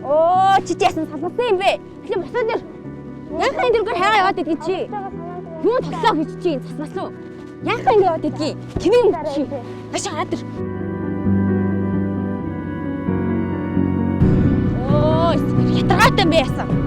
Оо чи яасан салгасан юм бэ? Тэгэхээр босоод ир. Яахан дэргээр хайгаа яваад идэх чи. Юу тоглоо гэж чи цаснаас уу? Яахан ингэ яваад идэх? Тэвэн чи. Ашаа хараад ир. Оо ятаргаатай юм бэ яасан.